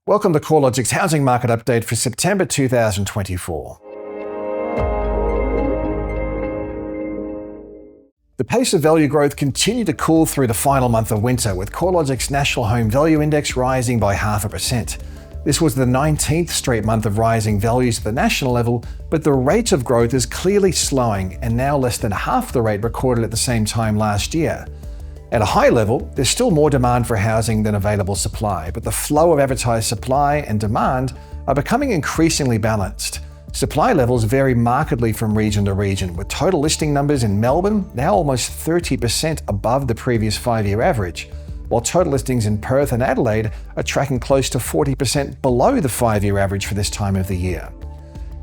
Welcome to CoreLogic's housing market update for September 2024. The pace of value growth continued to cool through the final month of winter, with CoreLogic's National Home Value Index rising by 0.5%. This was the 19th straight month of rising values at the national level, but the rate of growth is clearly slowing and now less than half the rate recorded at the same time last year. At a high level, there's still more demand for housing than available supply, but the flow of advertised supply and demand are becoming increasingly balanced. Supply levels vary markedly from region to region, with total listing numbers in Melbourne now almost 30% above the previous 5-year average, while total listings in Perth and Adelaide are tracking close to 40% below the 5-year average for this time of the year.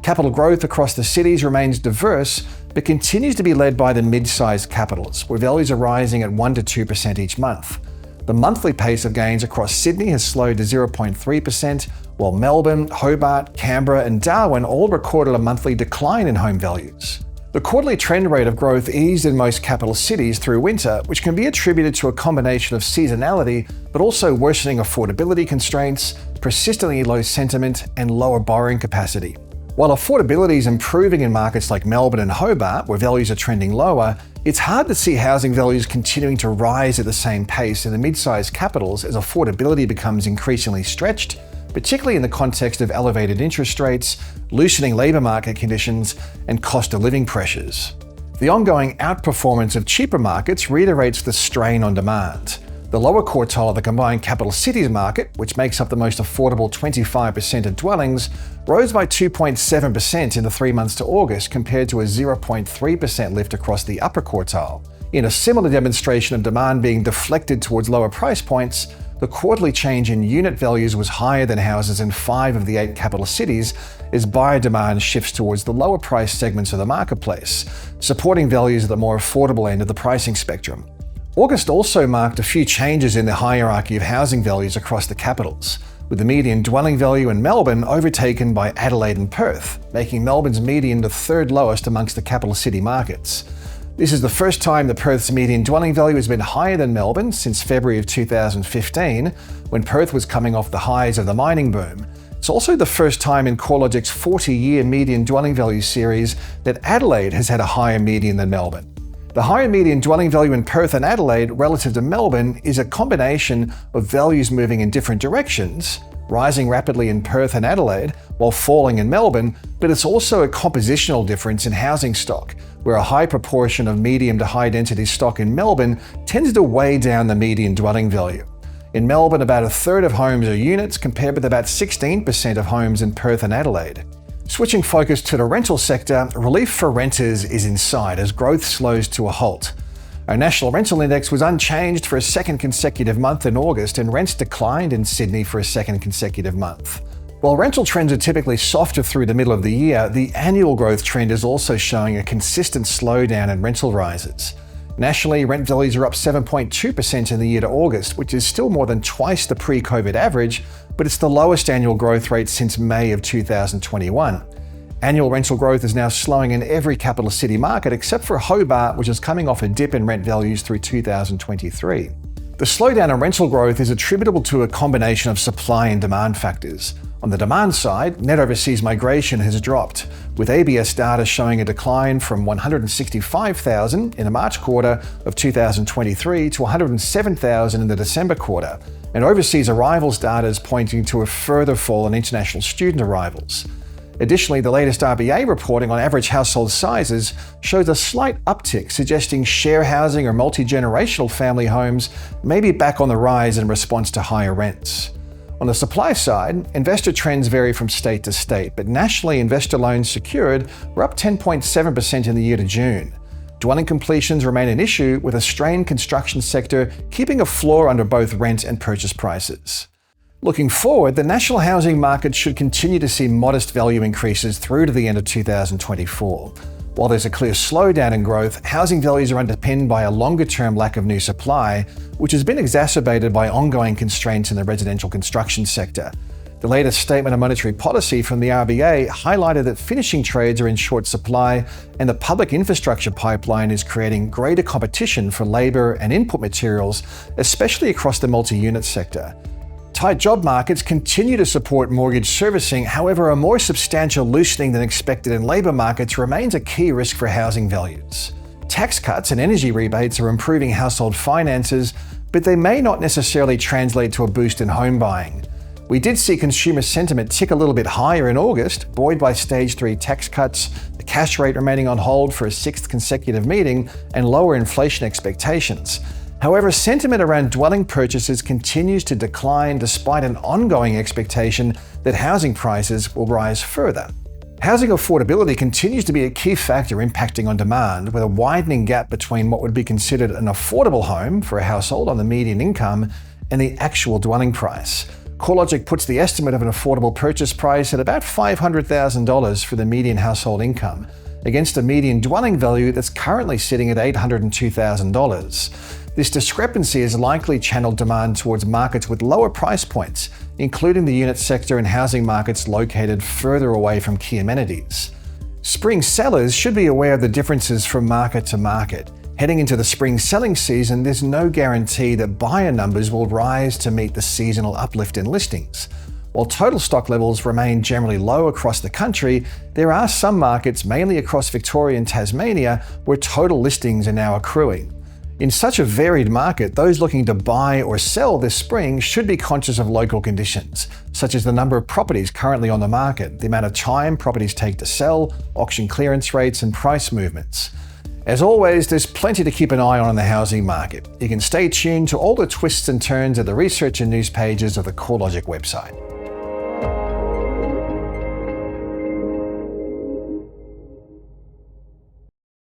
Capital growth across the cities remains diverse, but continues to be led by the mid-sized capitals, where values are rising at 1 to 2% each month. The monthly pace of gains across Sydney has slowed to 0.3%, while Melbourne, Hobart, Canberra and Darwin all recorded a monthly decline in home values. The quarterly trend rate of growth eased in most capital cities through winter, which can be attributed to a combination of seasonality, but also worsening affordability constraints, persistently low sentiment, and lower borrowing capacity. While affordability is improving in markets like Melbourne and Hobart, where values are trending lower, it's hard to see housing values continuing to rise at the same pace in the mid-sized capitals as affordability becomes increasingly stretched, particularly in the context of elevated interest rates, loosening labour market conditions, and cost of living pressures. The ongoing outperformance of cheaper markets reiterates the strain on demand. The lower quartile of the combined capital cities market, which makes up the most affordable 25% of dwellings, rose by 2.7% in the 3 months to August compared to a 0.3% lift across the upper quartile. In a similar demonstration of demand being deflected towards lower price points, the quarterly change in unit values was higher than houses in 5 of the 8 capital cities as buyer demand shifts towards the lower price segments of the marketplace, supporting values at the more affordable end of the pricing spectrum. August also marked a few changes in the hierarchy of housing values across the capitals, with the median dwelling value in Melbourne overtaken by Adelaide and Perth, making Melbourne's median the third lowest amongst the capital city markets. This is the first time that Perth's median dwelling value has been higher than Melbourne since February of 2015, when Perth was coming off the highs of the mining boom. It's also the first time in CoreLogic's 40-year median dwelling value series that Adelaide has had a higher median than Melbourne. The higher median dwelling value in Perth and Adelaide relative to Melbourne is a combination of values moving in different directions, rising rapidly in Perth and Adelaide while falling in Melbourne, but it's also a compositional difference in housing stock, where a high proportion of medium to high density stock in Melbourne tends to weigh down the median dwelling value. In Melbourne, about a third of homes are units compared with about 16% of homes in Perth and Adelaide. Switching focus to the rental sector, relief for renters is in sight as growth slows to a halt. Our national rental index was unchanged for a second consecutive month in August, and rents declined in Sydney for a second consecutive month. While rental trends are typically softer through the middle of the year, the annual growth trend is also showing a consistent slowdown in rental rises. Nationally, rent values are up 7.2% in the year to August, which is still more than twice the pre-COVID average, but it's the lowest annual growth rate since May of 2021. Annual rental growth is now slowing in every capital city market except for Hobart, which is coming off a dip in rent values through 2023. The slowdown in rental growth is attributable to a combination of supply and demand factors. On the demand side, net overseas migration has dropped, with ABS data showing a decline from 165,000 in the March quarter of 2023 to 107,000 in the December quarter, and overseas arrivals data is pointing to a further fall in international student arrivals. Additionally, the latest RBA reporting on average household sizes shows a slight uptick, suggesting share housing or multi-generational family homes may be back on the rise in response to higher rents. On the supply side, investor trends vary from state to state, but nationally investor loans secured were up 10.7% in the year to June. Dwelling completions remain an issue, with a strained construction sector keeping a floor under both rent and purchase prices. Looking forward, the national housing market should continue to see modest value increases through to the end of 2024. While there's a clear slowdown in growth, housing values are underpinned by a longer-term lack of new supply, which has been exacerbated by ongoing constraints in the residential construction sector. The latest statement of monetary policy from the RBA highlighted that finishing trades are in short supply, and the public infrastructure pipeline is creating greater competition for labour and input materials, especially across the multi-unit sector. Tight job markets continue to support mortgage servicing. However, a more substantial loosening than expected in labour markets remains a key risk for housing values. Tax cuts and energy rebates are improving household finances, but they may not necessarily translate to a boost in home buying. We did see consumer sentiment tick a little bit higher in August, buoyed by Stage 3 tax cuts, the cash rate remaining on hold for a sixth consecutive meeting, and lower inflation expectations. However, sentiment around dwelling purchases continues to decline despite an ongoing expectation that housing prices will rise further. Housing affordability continues to be a key factor impacting on demand, with a widening gap between what would be considered an affordable home for a household on the median income and the actual dwelling price. CoreLogic puts the estimate of an affordable purchase price at about $500,000 for the median household income, against a median dwelling value that's currently sitting at $802,000. This discrepancy is likely channeled demand towards markets with lower price points, including the unit sector and housing markets located further away from key amenities. Spring sellers should be aware of the differences from market to market. Heading into the spring selling season, there's no guarantee that buyer numbers will rise to meet the seasonal uplift in listings. While total stock levels remain generally low across the country, there are some markets, mainly across Victoria and Tasmania, where total listings are now accruing. In such a varied market, those looking to buy or sell this spring should be conscious of local conditions, such as the number of properties currently on the market, the amount of time properties take to sell, auction clearance rates, and price movements. As always, there's plenty to keep an eye on in the housing market. You can stay tuned to all the twists and turns at the research and news pages of the CoreLogic website.